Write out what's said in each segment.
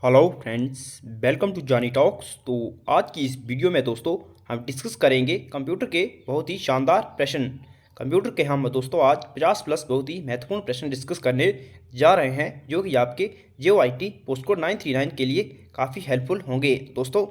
Hello friends, welcome to Johnny talks. तो आज की इस वीडियो में दोस्तों हम डिस्कस करेंगे कंप्यूटर के बहुत ही शानदार प्रश्न। कंप्यूटर के हम दोस्तों आज 50 प्लस बहुत ही महत्वपूर्ण प्रश्न डिस्कस करने जा रहे हैं, जो कि आपके JOIT पोस्ट कोड 939 के लिए काफ़ी हेल्पफुल होंगे। तो दोस्तों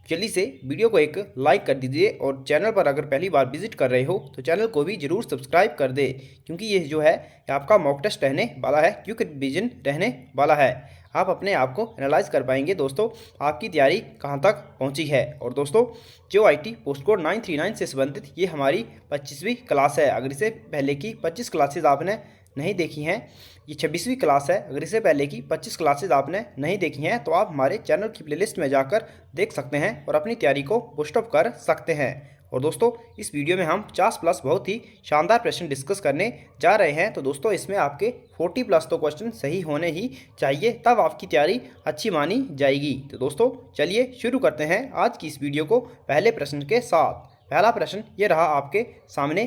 जल्दी से वीडियो को एक लाइक कर दीजिए और चैनल पर अगर पहली बार विजिट कर रहे हो तो चैनल को भी ज़रूर सब्सक्राइब कर दे, क्योंकि ये जो है आपका मॉक टेस्ट रहने वाला है, क्विक रिवीजन रहने वाला है। आप अपने आप को एनालाइज कर पाएंगे दोस्तों आपकी तैयारी कहाँ तक पहुँची है। और दोस्तों JOIT पोस्ट कोड 939 से संबंधित ये हमारी 25वीं क्लास है। अगर इससे पहले की 25 क्लासेज आपने नहीं देखी हैं, ये 26वीं क्लास है। अगर इससे पहले की 25 क्लासेज आपने नहीं देखी हैं तो आप हमारे चैनल की प्लेलिस्ट में जाकर देख सकते हैं और अपनी तैयारी को बूस्टअप कर सकते हैं। और दोस्तों इस वीडियो में हम 50 प्लस बहुत ही शानदार प्रश्न डिस्कस करने जा रहे हैं। तो दोस्तों इसमें आपके 40 प्लस तो क्वेश्चन सही होने ही चाहिए, तब आपकी तैयारी अच्छी मानी जाएगी। तो दोस्तों चलिए शुरू करते हैं आज की इस वीडियो को पहले प्रश्न के साथ। पहला प्रश्न ये रहा आपके सामने।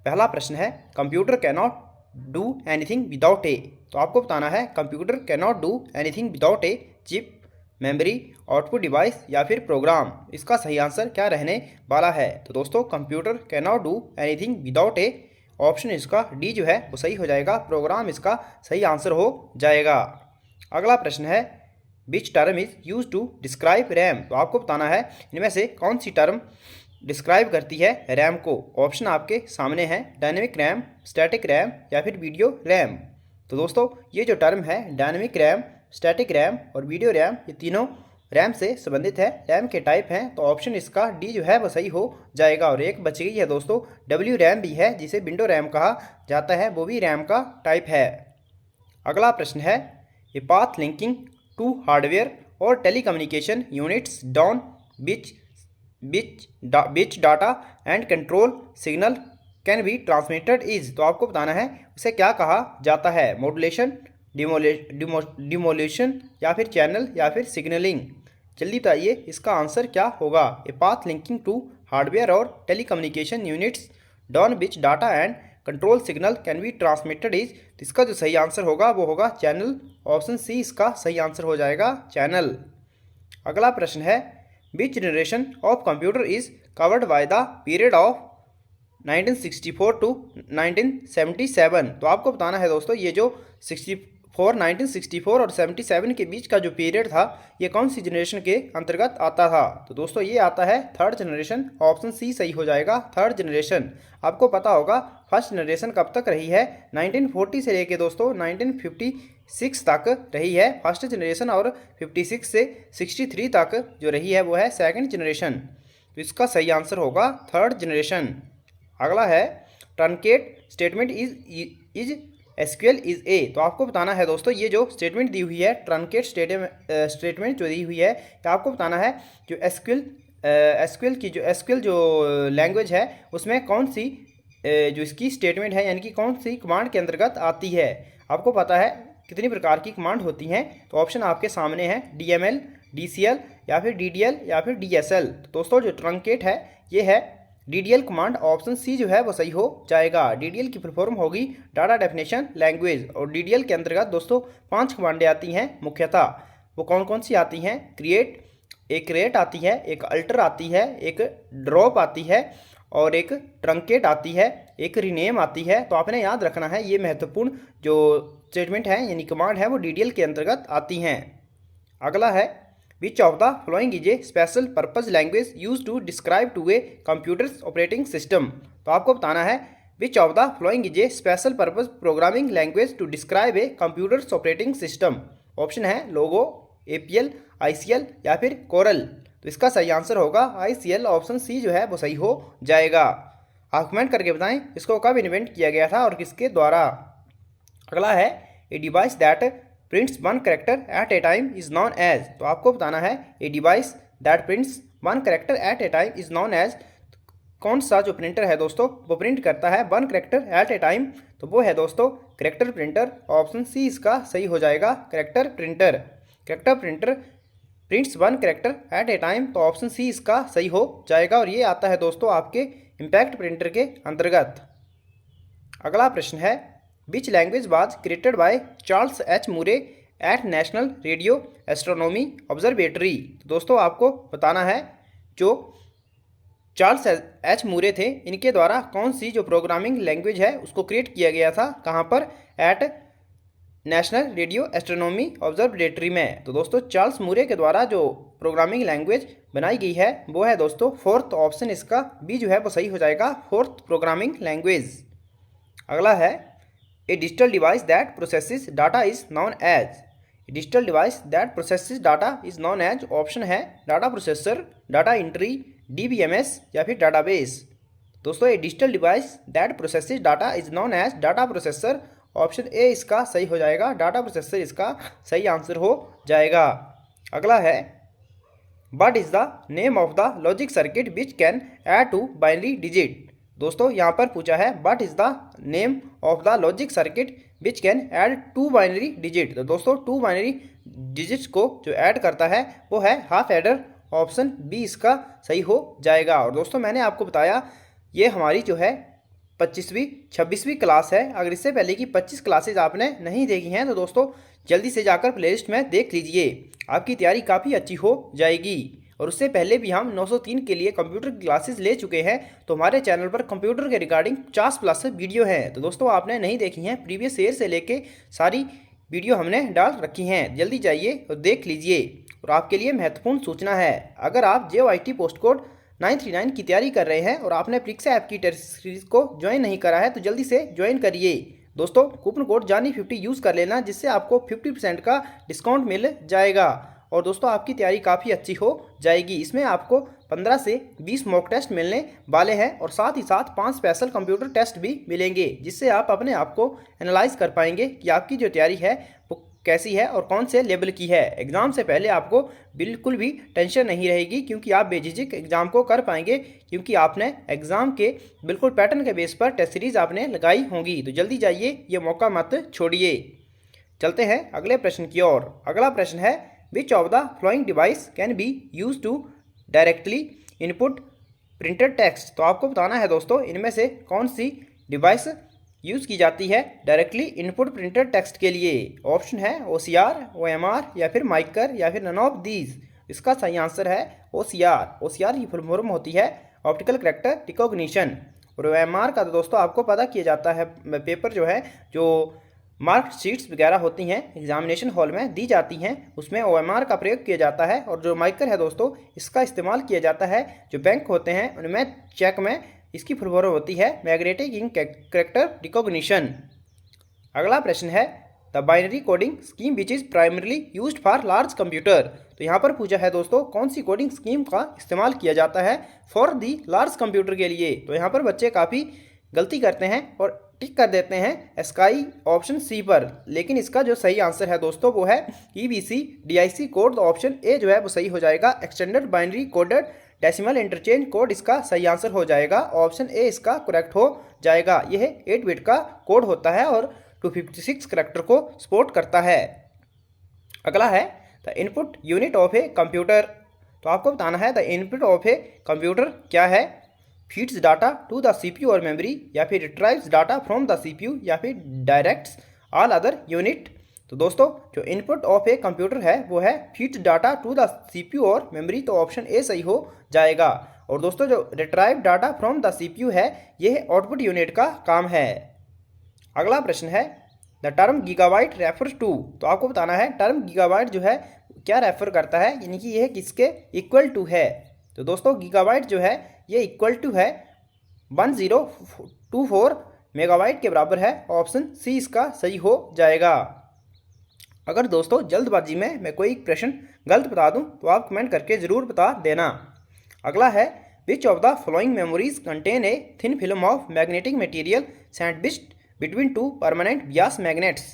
पहला प्रश्न है computer cannot do anything without ए। तो आपको बताना है computer cannot do anything without a chip, memory, output device या फिर प्रोग्राम। इसका सही आंसर क्या रहने वाला है? तो दोस्तों computer cannot do anything without A, option इसका डी जो है वो सही हो जाएगा। प्रोग्राम इसका सही आंसर हो जाएगा। अगला प्रश्न है which term is use to describe RAM. तो आपको बताना है इनमें से कौन सी टर्म डिस्क्राइब करती है रैम को। ऑप्शन आपके सामने है डायनेमिक रैम, स्टैटिक रैम या फिर वीडियो रैम। तो दोस्तों ये जो टर्म है डायनेमिक रैम, स्टैटिक रैम और वीडियो रैम, ये तीनों रैम से संबंधित है, रैम के टाइप हैं। तो ऑप्शन इसका डी जो है वो सही हो जाएगा। और एक बच गई है दोस्तों डब्ल्यू रैम भी है, जिसे विंडो रैम कहा जाता है, वो भी रैम का टाइप है। अगला प्रश्न है ये पाथ लिंकिंग टू हार्डवेयर और telecommunication units down which data and control signal can be transmitted is. तो आपको बताना है उसे क्या कहा जाता है, मॉड्यूलेशन, डिमोलेशन या फिर चैनल या फिर सिग्नलिंग। जल्दी बताइए इसका आंसर क्या होगा। A path linking to hardware और telecommunication units down which data and control signal can be transmitted is. तो इसका जो सही आंसर होगा वो होगा चैनल। ऑप्शन सी इसका सही आंसर हो जाएगा, चैनल। अगला प्रश्न है which generation of computer is covered by the period of 1964 to 1977। तो आपको बताना है दोस्तों ये जो 1964 और 77 के बीच का जो पीरियड था, ये कौन सी जनरेशन के अंतर्गत आता था। तो दोस्तों ये आता है थर्ड जनरेशन। ऑप्शन सी सही हो जाएगा, थर्ड जनरेशन। आपको पता होगा फर्स्ट जनरेशन कब तक रही है, 1940 से लेके दोस्तों 1956 तक रही है फर्स्ट जनरेशन, और 56 से 63 तक जो रही है वो है सेकंड जनरेशन। तो इसका सही आंसर होगा थर्ड जनरेशन। अगला है truncate statement is SQL is a. तो आपको बताना है दोस्तों ये जो स्टेटमेंट दी हुई है ट्रंकेट स्टेटमेंट जो दी हुई है, तो आपको बताना है जो एसक्यूएल जो लैंग्वेज है उसमें कौन सी जो इसकी स्टेटमेंट है, यानी कि कौन सी कमांड के अंतर्गत आती है। आपको पता है कितनी प्रकार की कमांड होती हैं, तो ऑप्शन आपके सामने है DML, DCL या फिर DDL या फिर DSL। तो दोस्तों जो ट्रंकेट है ये है DDL कमांड। ऑप्शन सी जो है वो सही हो जाएगा। DDL की फुल फॉर्म होगी डाटा डेफिनेशन लैंग्वेज। और DDL के अंतर्गत दोस्तों 5 कमांडें आती हैं मुख्यतः। वो कौन कौन सी आती हैं? एक क्रिएट आती है, एक अल्टर आती है, एक ड्रॉप आती है और एक ट्रंकेट आती है, एक रीनेम आती है। तो आपने याद रखना है ये महत्वपूर्ण जो स्टेटमेंट है यानी कमांड है वो DDL के अंतर्गत आती हैं। अगला है which of the following is a special purpose language use to describe to a computer's operating system. तो आपको बताना है which of the following is a special purpose programming language to describe a computer's operating system. Option है LOGO, APL, ICL या फिर coral. तो इसका सही आंसर होगा ICL। ऑप्शन सी जो है वो सही हो जाएगा। आप कमेंट करके बताएं इसको कब इन्वेंट किया गया था और किसके द्वारा। अगला है a device that prints one character at a time is known as. तो आपको बताना है a device that prints one character at a time is known as. कौन सा जो प्रिंटर है दोस्तों वो प्रिंट करता है one character at a time, तो वो है दोस्तों कैरेक्टर प्रिंटर। ऑप्शन सी इसका सही हो जाएगा, character printer. Character printer prints one character at a time, तो ऑप्शन सी इसका सही हो जाएगा। और ये आता है दोस्तों आपके इम्पैक्ट प्रिंटर के अंतर्गत। अगला प्रश्न है which language was created by Charles H. Moore at National Radio Astronomy Observatory. तो दोस्तों आपको बताना है जो चार्ल्स एच मूरे थे, इनके द्वारा कौन सी जो प्रोग्रामिंग लैंग्वेज है उसको क्रिएट किया गया था, कहाँ पर, at National Radio Astronomy Observatory में। तो दोस्तों चार्ल्स मूरे के द्वारा जो प्रोग्रामिंग लैंग्वेज बनाई गई है वो है दोस्तों फोर्थ ऑप्शन, इसका बी जो है वो सही हो जाएगा, फोर्थ प्रोग्रामिंग लैंग्वेज। अगला है a digital device that processes data is known as. Digital device that processes data is known as, option है data processor, data entry, DBMS या फिर डाटाबेस। दोस्तों ये digital device that processes data is known as data processor, option A इसका सही हो जाएगा, data processor इसका सही आंसर हो जाएगा। अगला है what is the name of the logic circuit which can add two binary digit. दोस्तों यहाँ पर पूछा है what is the name of the logic circuit which can add two binary digit. तो दोस्तों टू बाइनरी डिजिट्स को जो add करता है वो है हाफ एडर, ऑप्शन बी इसका सही हो जाएगा। और दोस्तों मैंने आपको बताया ये हमारी जो है 25वीं 26वीं क्लास है। अगर इससे पहले की 25 क्लासेज आपने नहीं देखी हैं तो दोस्तों जल्दी से जाकर प्लेलिस्ट में देख लीजिए, आपकी तैयारी काफ़ी अच्छी हो जाएगी। और उससे पहले भी हम 903 के लिए कंप्यूटर की क्लासेस ले चुके हैं, तो हमारे चैनल पर कंप्यूटर के रिगार्डिंग 50+ वीडियो हैं। तो दोस्तों आपने नहीं देखी हैं, प्रीवियस ईयर से लेके सारी वीडियो हमने डाल रखी हैं, जल्दी जाइए और देख लीजिए। और आपके लिए महत्वपूर्ण सूचना है, अगर आप JOIT पोस्ट कोड 939 की तैयारी कर रहे हैं और आपने परीक्षा ऐप की टेस्ट सीरीज को ज्वाइन नहीं करा है तो जल्दी से ज्वाइन करिए। दोस्तों कूपन कोड जानी50 यूज़ कर लेना, जिससे आपको 50% का डिस्काउंट मिल जाएगा। और दोस्तों आपकी तैयारी काफ़ी अच्छी हो जाएगी। इसमें आपको 15 से 20 मॉक टेस्ट मिलने वाले हैं और साथ ही साथ 5 स्पेशल कंप्यूटर टेस्ट भी मिलेंगे, जिससे आप अपने आप को एनालाइज कर पाएंगे कि आपकी जो तैयारी है वो कैसी है और कौन से लेवल की है। एग्ज़ाम से पहले आपको बिल्कुल भी टेंशन नहीं रहेगी, क्योंकि आप बेझिझक एग्ज़ाम को कर पाएंगे, क्योंकि आपने एग्ज़ाम के बिल्कुल पैटर्न के बेस पर टेस्ट सीरीज आपने लगाई होंगी। तो जल्दी जाइए, ये मौका मत छोड़िए। चलते हैं अगले प्रश्न की ओर। अगला प्रश्न है which of the following device can be use to directly input printed text. तो आपको बताना है दोस्तों इनमें से कौन सी डिवाइस यूज़ की जाती है डायरेक्टली इनपुट प्रिंटेड टेक्स्ट के लिए। ऑप्शन है OCR, OMR या फिर माइकर या फिर नन ऑफ दीज। इसका सही आंसर है OCR। OCR की फुल फॉर्म होती है ऑप्टिकल कैरेक्टर रिकॉग्निशन। और OMR का तो दोस्तों आपको पता किया जाता है, पेपर जो है जो मार्क शीट्स वगैरह होती हैं एग्जामिनेशन हॉल में दी जाती हैं, उसमें OMR का प्रयोग किया जाता है। और जो माइकर है दोस्तों इसका इस्तेमाल किया जाता है जो बैंक होते हैं उनमें चेक में, इसकी फुल फॉर्म होती है मैग्नेटिक इंक कैरेक्टर रिकॉग्निशन। अगला प्रश्न है the binary coding scheme which is primarily used for large computer. तो यहाँ पर पूछा है दोस्तों कौन सी कोडिंग स्कीम का इस्तेमाल किया जाता है फॉर दी लार्ज कंप्यूटर के लिए। तो यहाँ पर बच्चे काफ़ी गलती करते हैं और टिक कर देते हैं स्काई ऑप्शन सी पर, लेकिन इसका जो सही आंसर है दोस्तों वो है EBC DIC code. Option A जो है वो सही हो जाएगा, extended binary coded decimal interchange code इसका सही आंसर हो जाएगा। ऑप्शन ए इसका करेक्ट हो जाएगा। यह 8 बिट का कोड होता है और 256 करैक्टर को सपोर्ट करता है। अगला है the input unit of a computer. तो आपको बताना है the input of a computer क्या है। Feeds data to the CPU और मेमोरी, या फिर retrieves data from the CPU, या फिर डायरेक्ट्स ऑल अदर यूनिट। तो दोस्तों जो इनपुट ऑफ ए कंप्यूटर है वो है feeds data to the CPU और मेमोरी, तो ऑप्शन ए सही हो जाएगा। और दोस्तों जो retrieve data from the CPU है यह आउटपुट यूनिट का काम है। अगला प्रश्न है the term gigabyte refers to. तो आपको बताना है टर्म गीगाबाइट जो है क्या रेफर करता है, यानी कि यह किसके इक्वल टू है। तो दोस्तों गीगाबाइट जो है ये इक्वल टू है 1024 मेगाबाइट के बराबर है। ऑप्शन सी इसका सही हो जाएगा। अगर दोस्तों जल्दबाजी में मैं कोई प्रश्न गलत बता दूं तो आप कमेंट करके ज़रूर बता देना। अगला है which of the following memories contain a thin film of magnetic material sandwiched between two permanent Beas magnets.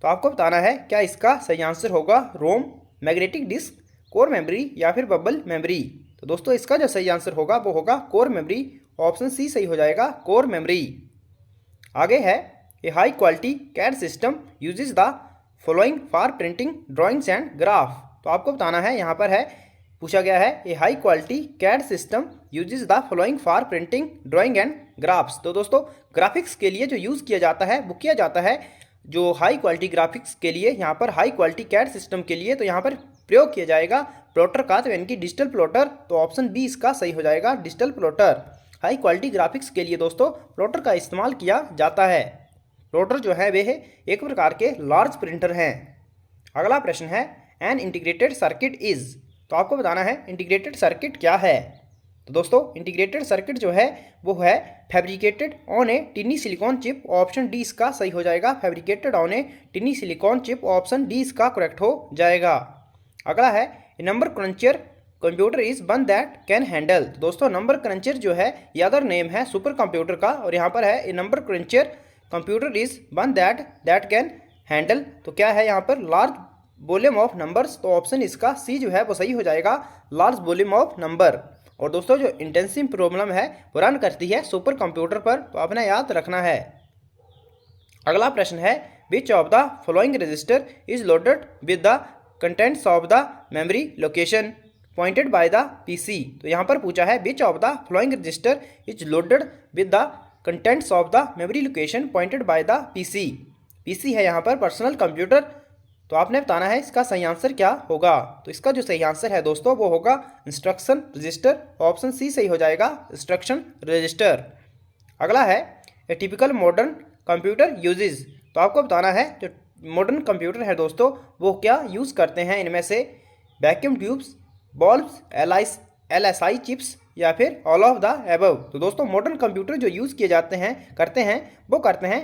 तो आपको बताना है क्या इसका सही आंसर होगा रोम, मैग्नेटिक डिस्क, कोर मेमोरी या फिर बबल मेमोरी। तो दोस्तों इसका जो सही आंसर होगा वो होगा कोर मेमोरी। ऑप्शन सी सही हो जाएगा, कोर मेमोरी। आगे है a high quality CAD system uses the following for printing drawings and graph. तो आपको बताना है यहाँ पर है पूछा गया है a high quality CAD system uses the following for printing drawing and graphs. तो दोस्तों ग्राफिक्स के लिए जो यूज़ किया जाता है वो किया जाता है जो हाई क्वालिटी ग्राफिक्स के लिए, यहाँ पर हाई क्वालिटी कैड सिस्टम के लिए तो यहाँ पर प्रयोग किया जाएगा प्लॉटर का, तो यानी कि डिजिटल प्लॉटर। तो ऑप्शन बी इसका सही हो जाएगा, digital plotter. High quality graphics के लिए दोस्तों प्लॉटर का इस्तेमाल किया जाता है। प्लॉटर जो है वे एक प्रकार के लार्ज प्रिंटर हैं। अगला प्रश्न है एन इंटीग्रेटेड सर्किट इज, तो आपको बताना है इंटीग्रेटेड सर्किट क्या है। तो दोस्तों इंटीग्रेटेड सर्किट जो है वो है fabricated on A टिनी silicon chip. Option D इसका सही हो जाएगा, fabricated on A टिनी silicon chip. Option D इसका करेक्ट हो जाएगा। अगला है number cruncher computer is one that can handle. दोस्तों नंबर क्रंचर जो है ये अदर नेम है सुपर कंप्यूटर का, और यहाँ पर है number cruncher computer is one that can handle. तो क्या है यहाँ पर, लार्ज वॉल्यूम ऑफ नंबर्स। तो ऑप्शन इसका सी जो है वो सही हो जाएगा, लार्ज वॉल्यूम ऑफ नंबर। और दोस्तों जो इंटेंसिव प्रॉब्लम है वो रन करती है सुपर कंप्यूटर पर, तो आपने याद रखना है। अगला प्रश्न है which of the following register is loaded with the contents of the memory location pointed by the PC. तो यहाँ पर पूछा है which of the following register is loaded with the contents of the memory location pointed by the PC. PC है यहाँ पर personal computer. तो आपने बताना है इसका सही आंसर क्या होगा। तो इसका जो सही आंसर है दोस्तों वो होगा इंस्ट्रक्शन रजिस्टर। ऑप्शन सी सही हो जाएगा, इंस्ट्रक्शन रजिस्टर। अगला है a typical modern computer uses. तो आपको बताना है जो मॉडर्न कंप्यूटर है दोस्तों वो क्या यूज़ करते हैं। इनमें से vacuum tubes, bulbs, LSI chips या फिर ऑल ऑफ द अबव। तो दोस्तों मॉडर्न कंप्यूटर जो यूज़ किए जाते हैं वो करते हैं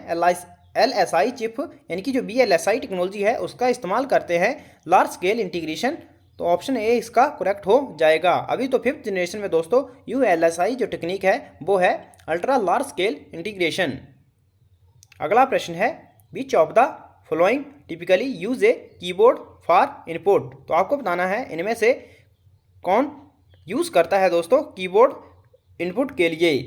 LSI चिप, यानी कि जो VLSI टेक्नोलॉजी है उसका इस्तेमाल करते हैं, लार्ज स्केल इंटीग्रेशन। तो ऑप्शन ए इसका करेक्ट हो जाएगा। अभी तो 5th जनरेशन में दोस्तों ULSI जो टेक्निक है वो है अल्ट्रा लार्ज स्केल इंटीग्रेशन। अगला प्रश्न है which of the following typically use a keyboard for input. तो आपको बताना है इनमें से कौन यूज़ करता है दोस्तों कीबोर्ड इनपुट के लिए।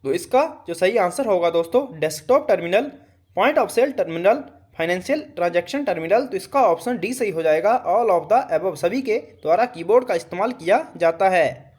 तो इसका जो सही आंसर होगा दोस्तों desktop terminal, point of sale terminal, financial transaction terminal. तो इसका ऑप्शन डी सही हो जाएगा, ऑल ऑफ द अबव। सभी के द्वारा कीबोर्ड का इस्तेमाल किया जाता है।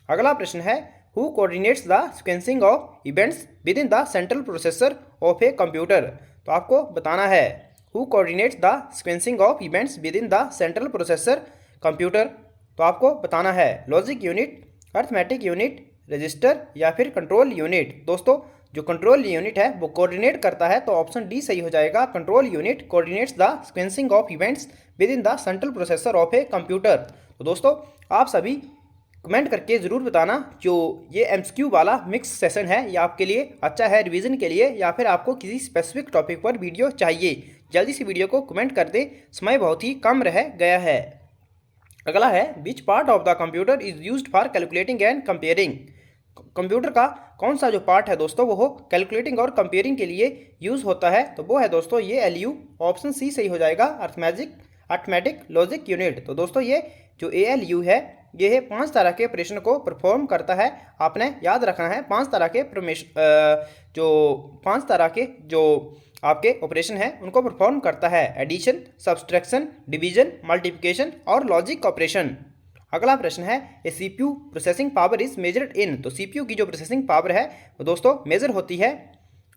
अगला प्रश्न है who coordinates the sequencing of events with in the central processor of a computer. तो आपको बताना है who coordinates the sequencing of events with in the central processor computer. तो आपको बताना है logic unit, arithmetic unit, register या फिर कंट्रोल यूनिट। दोस्तों जो कंट्रोल यूनिट है वो कोऑर्डिनेट करता है, तो ऑप्शन डी सही हो जाएगा, control unit coordinates the sequencing of events with in the central processor of a computer. तो दोस्तों आप सभी कमेंट करके ज़रूर बताना जो ये MCQ वाला मिक्स सेशन है ये आपके लिए अच्छा है रिवीजन के लिए, या फिर आपको किसी स्पेसिफिक टॉपिक पर वीडियो चाहिए। जल्दी से वीडियो को कमेंट कर दें, समय बहुत ही कम रह गया है। अगला है which part of the computer is used for calculating and comparing. Computer का कौन सा जो पार्ट है दोस्तों वो कैलकुलेटिंग और कंपेयरिंग के लिए यूज़ होता है। तो वो है दोस्तों ये LU। ऑप्शन सी सही हो जाएगा, अर्थमेटिक लॉजिक यूनिट। तो दोस्तों ये जो ALU है ये 5 तरह के ऑपरेशन को परफॉर्म करता है। आपने याद रखना है 5 तरह के जो आपके ऑपरेशन हैं उनको परफॉर्म करता है, एडिशन, सब्सट्रैक्शन, डिवीजन, मल्टीप्लिकेशन और लॉजिक ऑपरेशन। अगला प्रश्न है ए CPU processing power is measured in. तो CPU की जो प्रोसेसिंग पावर है वो दोस्तों मेजर होती है,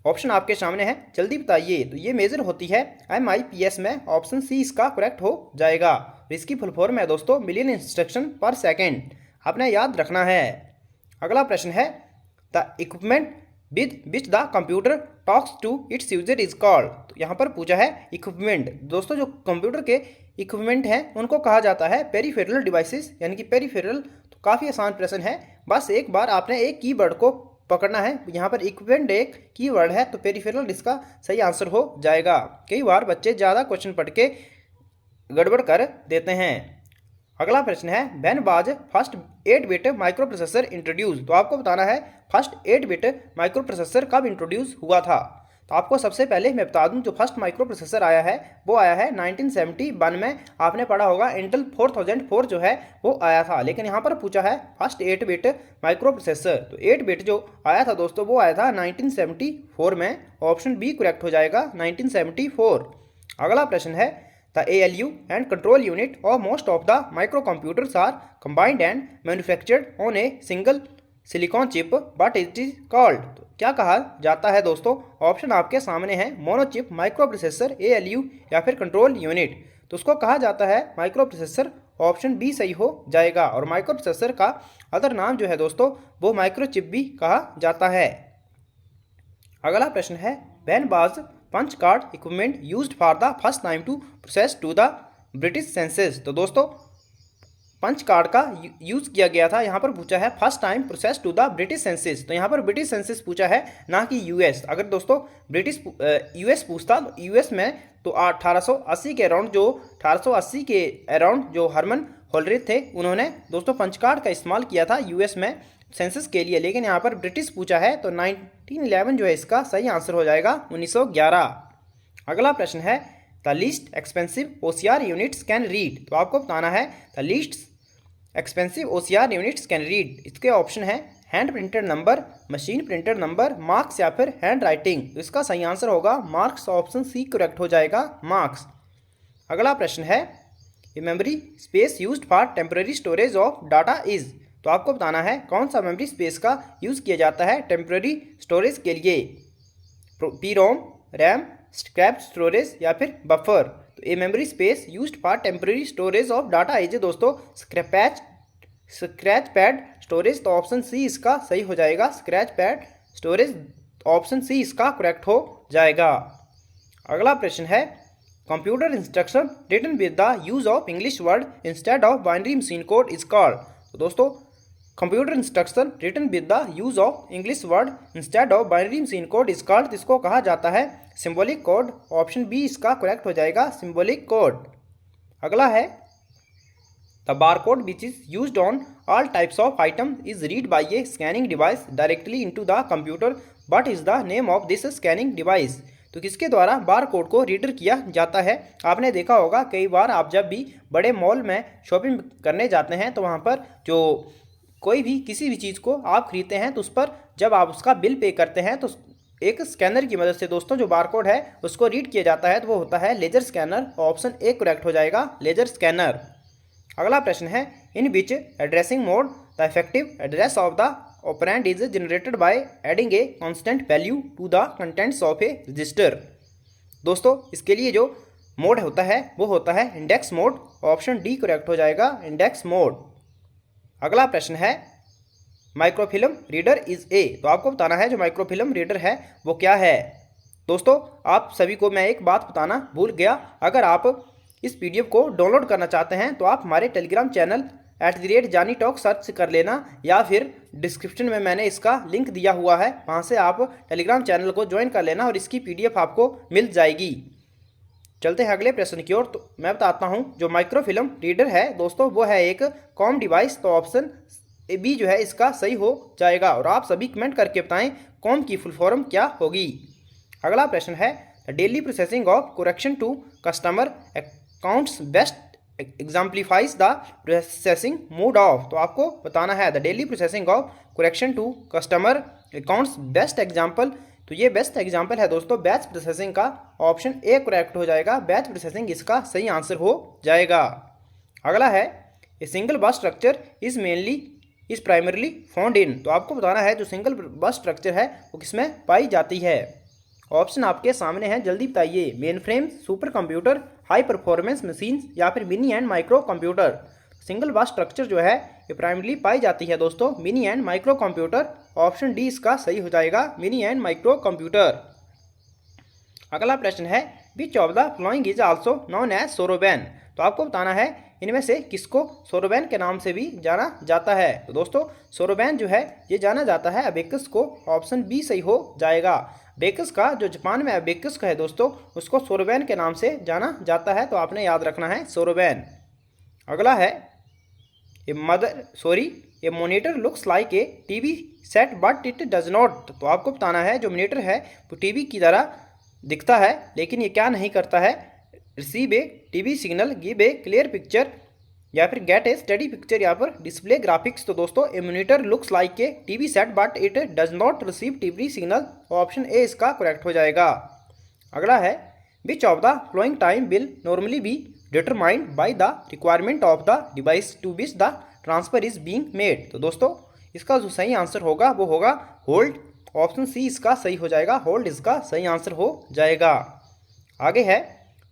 ऑप्शन आपके सामने है, जल्दी बताइए। तो ये मेजर होती है MIPS में। ऑप्शन सी इसका करेक्ट हो जाएगा। इसकी फुल फॉर्म है दोस्तों मिलियन इंस्ट्रक्शन पर सेकेंड, आपने याद रखना है। अगला प्रश्न है the equipment with which the computer talks to its user is called. तो यहाँ पर पूछा है इक्विपमेंट। दोस्तों जो कंप्यूटर के इक्विपमेंट हैं उनको कहा जाता है पेरिफेरल डिवाइसेस, यानी कि पेरिफेरल। तो काफ़ी आसान प्रश्न है, बस एक बार आपने एक कीवर्ड को पकड़ना है। यहाँ पर इक्विपमेंट एक कीवर्ड है तो पेरिफेरल इसका सही आंसर हो जाएगा। कई बार बच्चे ज़्यादा क्वेश्चन पढ़ के गड़बड़ कर देते हैं। अगला प्रश्न है when was first eight bit micro processor introduce. तो आपको बताना है फर्स्ट 8-बिट माइक्रो प्रोसेसर कब इंट्रोड्यूस हुआ था। तो आपको सबसे पहले मैं बता दूं जो फर्स्ट माइक्रो प्रोसेसर आया है वो आया है 1971 में। आपने पढ़ा होगा इंटेल 4004 जो है वो आया था, लेकिन यहाँ पर पूछा है फर्स्ट 8-बिट माइक्रो प्रोसेसर। तो 8-बिट जो आया था दोस्तों वो आया था 1974 में। ऑप्शन बी करेक्ट हो जाएगा, 1974। अगला प्रश्न है the ALU and control unit of most of the microcomputers are combined and manufactured on a single silicon chip, but it is called। तो क्या कहा जाता है दोस्तों? ऑप्शन आपके सामने है, मोनोचिप, माइक्रो प्रोसेसर, ALU या फिर कंट्रोल यूनिट। तो उसको कहा जाता है माइक्रो प्रोसेसर। ऑप्शन बी सही हो जाएगा। और माइक्रो प्रोसेसर का अदर नाम जो है दोस्तों वो माइक्रोचिप भी कहा जाता है। अगला प्रश्न है, when was punch card equipment used for the first time to process to the British census? तो दोस्तों पंच कार्ड का यूज़ किया गया था। यहाँ पर पूछा है first time process to the British census, तो यहाँ पर ब्रिटिश सेंसस पूछा है, ना कि यूएस। अगर दोस्तों ब्रिटिश यूएस पूछता तो यूएस में तो 1880 के अराउंड जो हरमन होलरिथ थे उन्होंने दोस्तों पंच कार्ड का इस्तेमाल किया था यूएस में सेंसस के लिए। लेकिन यहाँ पर ब्रिटिश पूछा है तो 1911 जो है इसका सही आंसर हो जाएगा 1911। अगला प्रश्न है, the least expensive OCR units can read? तो आपको बताना है the least expensive OCR units can read. इसके ऑप्शन है hand printed number, machine printed number, marks या फिर हैंड राइटिंग। तो इसका सही आंसर होगा मार्क्स। ऑप्शन सी करेक्ट हो जाएगा, मार्क्स। अगला प्रश्न है, memory space used for temporary storage of data is? तो आपको बताना है कौन सा मेमोरी स्पेस का यूज़ किया जाता है टेम्पररी स्टोरेज के लिए। PROM, रैम, स्क्रैप स्टोरेज या फिर बफर। तो ये memory space used for temporary storage of data is दोस्तों स्क्रैच पैड स्टोरेज। तो ऑप्शन सी इसका सही हो जाएगा, scratch pad storage. Option C इसका करेक्ट हो जाएगा। अगला प्रश्न है, computer instruction written with the use of English word instead of binary machine code is called? तो दोस्तों computer instruction written with the use of English word instead of binary machine code is called, इसको कहा जाता है symbolic code. Option B इसका correct हो जाएगा, symbolic code. अगला है, the barcode which is used on all types of item is read by A scanning device directly into the computer, what is the name of this scanning device? तो किसके द्वारा bar code को reader किया जाता है? आपने देखा होगा कई बार आप जब भी बड़े मॉल में शॉपिंग करने जाते हैं तो वहाँ पर जो कोई भी किसी भी चीज़ को आप खरीदते हैं तो उस पर जब आप उसका बिल पे करते हैं तो एक स्कैनर की मदद से दोस्तों जो बारकोड है उसको रीड किया जाता है, तो वो होता है laser scanner. Option A correct हो जाएगा, लेजर स्कैनर। अगला प्रश्न है, in which addressing mode the effective address of the operand is generated by adding a constant value to the contents of a register? दोस्तों इसके लिए जो मोड होता है वो होता है index mode. Option D correct हो जाएगा, इंडेक्स मोड। अगला प्रश्न है, माइक्रोफिल्म रीडर इज ए? तो आपको बताना है जो माइक्रोफिल्म रीडर है वो क्या है। दोस्तों आप सभी को मैं एक बात बताना भूल गया, अगर आप इस PDF को डाउनलोड करना चाहते हैं तो आप हमारे टेलीग्राम चैनल @JaniTalk सर्च कर लेना, या फिर डिस्क्रिप्शन में मैंने इसका लिंक दिया हुआ है, वहाँ से आप टेलीग्राम चैनल को ज्वाइन कर लेना और इसकी PDF आपको मिल जाएगी। चलते हैं अगले प्रश्न की ओर। तो मैं बताता हूँ जो माइक्रोफिल्म रीडर है दोस्तों वो है एक कॉम डिवाइस। तो ऑप्शन बी जो है इसका सही हो जाएगा। और आप सभी कमेंट करके बताएं कॉम की फुल फॉर्म क्या होगी। अगला प्रश्न है, daily processing of correction to customer accounts best exemplifies the processing mode of? तो आपको बताना है the daily processing of correction to customer accounts best example. तो ये बेस्ट एग्जाम्पल है दोस्तों बैच प्रोसेसिंग का। ऑप्शन ए करेक्ट हो जाएगा, बैच प्रोसेसिंग इसका सही आंसर हो जाएगा। अगला है, ए सिंगल बस structure is primarily found in? तो आपको बताना है जो सिंगल बस स्ट्रक्चर है वो किसमें पाई जाती है। ऑप्शन आपके सामने हैं, जल्दी बताइए। Main frame, super computer, high performance machine या फिर mini and micro computer? Single बस स्ट्रक्चर जो है ये प्राइमरली पाई जाती है दोस्तों mini and micro computer. Option D इसका सही हो जाएगा, मिनी एंड माइक्रो कंप्यूटर। अगला प्रश्न है, which of the following is also known as soroban? तो आपको बताना है इनमें से किसको सोरोबैन के नाम से भी जाना जाता है। तो दोस्तों सोरोबैन जो है ये जाना जाता है अबेकस को। ऑप्शन बी सही हो जाएगा। अबेकस का जो जापान में अबेकस का है दोस्तों उसको सोरोबैन के नाम से जाना जाता है, तो आपने याद रखना है सोरोबैन। अगला है, a monitor looks like a TV set but it does not? तो आपको बताना है जो मॉनिटर है वो टीवी की तरह दिखता है लेकिन ये क्या नहीं करता है, receive A TV signal, give a clear picture या फिर गेट ए स्टडी पिक्चर या फिर डिस्प्ले ग्राफिक्स। तो दोस्तों a monitor looks like a TV set but it does not receive TV signal. Option A इसका करेक्ट हो जाएगा। अगला है, which of the following time will normally be determined by the requirement of the device to which the transfer is being made? तो दोस्तों इसका जो सही आंसर होगा वो होगा होल्ड। ऑप्शन सी इसका सही हो जाएगा, होल्ड इसका सही आंसर हो जाएगा। आगे है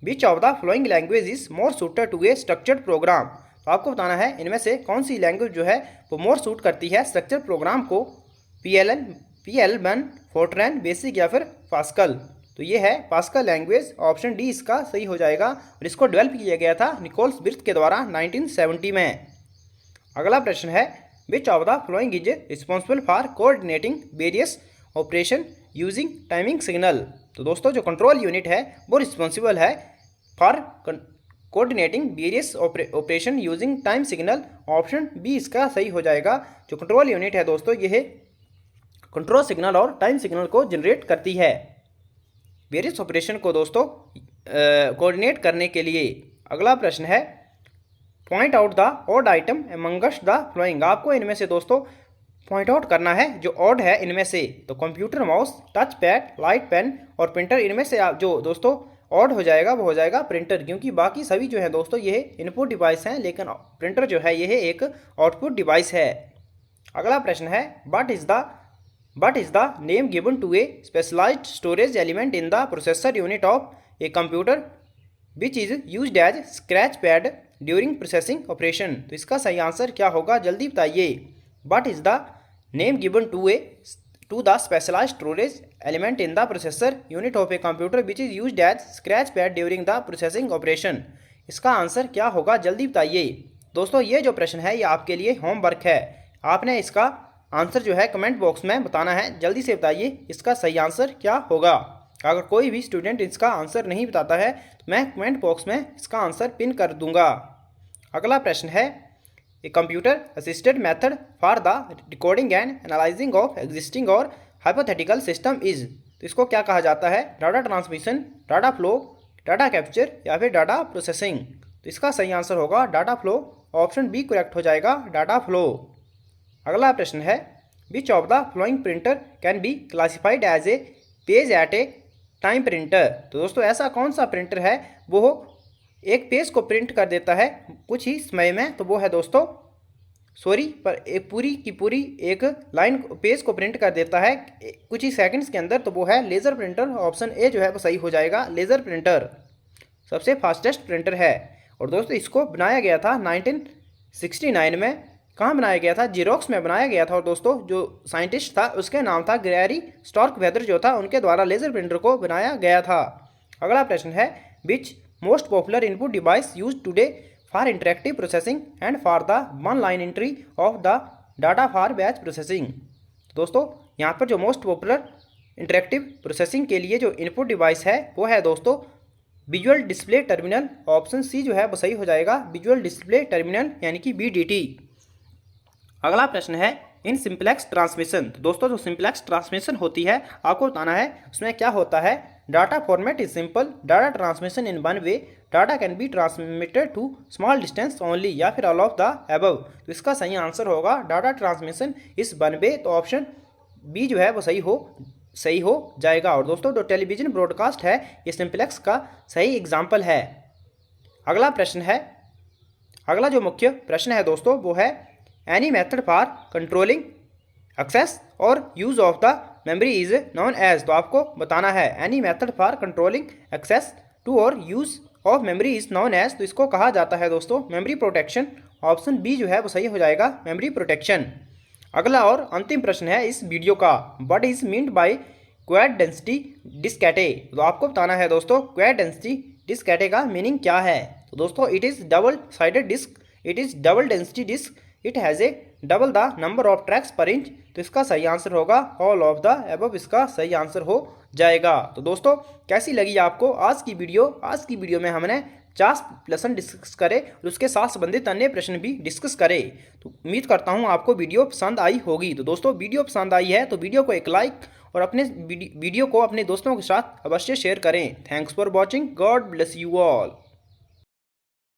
which of the following language is more suited to a structured program. तो आपको बताना है इनमें से कौन सी लैंग्वेज जो है वो मोर सूट करती है स्ट्रक्चर्ड प्रोग्राम को, PL1, फोर्ट्रैन, बेसिक या फिर पास्कल। तो ये है पास्कल लैंग्वेज, ऑप्शन डी इसका सही हो जाएगा। और इसको डेवलप किया गया था निकोल्स बिर्थ के द्वारा 1970 में। अगला प्रश्न है which of the following is responsible for coordinating various operation using timing signal. तो दोस्तों जो कंट्रोल यूनिट है वो रिस्पॉन्सिबल है for coordinating various operation using time signal, option B इसका सही हो जाएगा। जो कंट्रोल यूनिट है दोस्तों यह कंट्रोल सिग्नल और टाइम सिग्नल को जनरेट करती है वेरियस ऑपरेशन को दोस्तों कोऑर्डिनेट करने के लिए। अगला प्रश्न है point out the odd item amongst the flowing. आपको इनमें से दोस्तों पॉइंट आउट करना है जो ऑड है इनमें से। तो computer, mouse, touch pad, light pen और प्रिंटर, इनमें से आप जो दोस्तों ऑड हो जाएगा वो हो जाएगा प्रिंटर, क्योंकि बाकी सभी जो है दोस्तों ये इनपुट डिवाइस हैं, लेकिन प्रिंटर जो है यह एक आउटपुट डिवाइस है। अगला प्रश्न है What is the name given to a specialized storage element in the processor unit of a computer which is used as scratch pad during processing operation। तो इसका सही आंसर क्या होगा, जल्दी बताइए। What is the name given to the specialized storage element in the processor unit of a computer which is used as scratch pad during the processing operation। इसका answer क्या होगा, जल्दी बताइए। दोस्तों ये जो प्रश्न है ये आपके लिए होमवर्क है, आपने इसका आंसर जो है कमेंट बॉक्स में बताना है। जल्दी से बताइए इसका सही आंसर क्या होगा। अगर कोई भी स्टूडेंट इसका आंसर नहीं बताता है तो मैं कमेंट बॉक्स में इसका आंसर पिन कर दूंगा। अगला प्रश्न है a computer assisted method for the recording and analysing of existing और हाइपोथेटिकल सिस्टम इज। तो इसको क्या कहा जाता है, data transmission, data flow, data capture या फिर डाटा प्रोसेसिंग। तो इसका सही आंसर होगा data flow, option B correct हो जाएगा, डाटा फ्लो। अगला प्रश्न है which of the following printer can be classified as a page at a time printer. तो दोस्तों ऐसा कौन सा प्रिंटर है वो एक पेज को प्रिंट कर देता है कुछ ही समय में, तो वो है दोस्तों पर एक पूरी की पूरी एक लाइन पेज को प्रिंट कर देता है कुछ ही सेकंड्स के अंदर, तो वो है लेज़र प्रिंटर, ऑप्शन ए जो है वो सही हो जाएगा। लेज़र प्रिंटर सबसे फास्टेस्ट प्रिंटर है और दोस्तों इसको बनाया गया था 1969 में। कहाँ बनाया गया था, जीरोक्स में बनाया गया था। और दोस्तों जो साइंटिस्ट था उसके नाम था गैरी स्टार्कवेदर जो था, उनके द्वारा लेज़र प्रिंटर को बनाया गया था। अगला प्रश्न है which most popular input device use today for interactive processing and for the one line entry of the data for batch processing. दोस्तों यहाँ पर जो मोस्ट पॉपुलर इंटरेक्टिव प्रोसेसिंग के लिए जो इनपुट डिवाइस है वो है दोस्तों visual display terminal, option C जो है वो सही हो जाएगा, विजुअल डिस्प्ले टर्मिनल यानी कि VDT। अगला प्रश्न है इन सिंप्लेक्स ट्रांसमिशन। तो दोस्तों जो सिंप्लेक्स ट्रांसमिशन होती है आपको बताना है उसमें क्या होता है। Data format is simple, data transmission in one way, data can be transmitted to small distance only या फिर ऑल ऑफ द अबव। तो इसका सही आंसर होगा डाटा ट्रांसमिशन इस वन वे, तो ऑप्शन बी जो है वो सही हो जाएगा। और दोस्तों जो टेलीविजन ब्रॉडकास्ट है ये सिंप्लेक्स का सही एग्जाम्पल है। अगला जो मुख्य प्रश्न है दोस्तों वो है any method for controlling access or use of the memory is known as. तो आपको बताना है any method for controlling access to or use of memory is known as. तो इसको कहा जाता है दोस्तों मेमोरी प्रोटेक्शन, ऑप्शन बी जो है वो सही हो जाएगा, मेमोरी प्रोटेक्शन। अगला और अंतिम प्रश्न है इस वीडियो का, what is meant by quad density diskette. तो आपको बताना है दोस्तों क्वाड डेंसिटी डिस्केटे का मीनिंग क्या है। तो दोस्तों it is double sided disk, it is double density disk, it has a double the number of tracks per inch. तो इसका सही आंसर होगा ऑल ऑफ द अबव, इसका सही आंसर हो जाएगा। तो दोस्तों कैसी लगी आपको आज की वीडियो में हमने 50 लेसन डिस्कस करे और उसके साथ संबंधित अन्य प्रश्न भी डिस्कस करे। तो उम्मीद करता हूँ आपको वीडियो पसंद आई होगी। तो दोस्तों वीडियो पसंद आई है तो वीडियो को एक लाइक और अपने वीडियो को अपने दोस्तों के साथ अवश्य शेयर करें। Thanks for watching, God bless you all.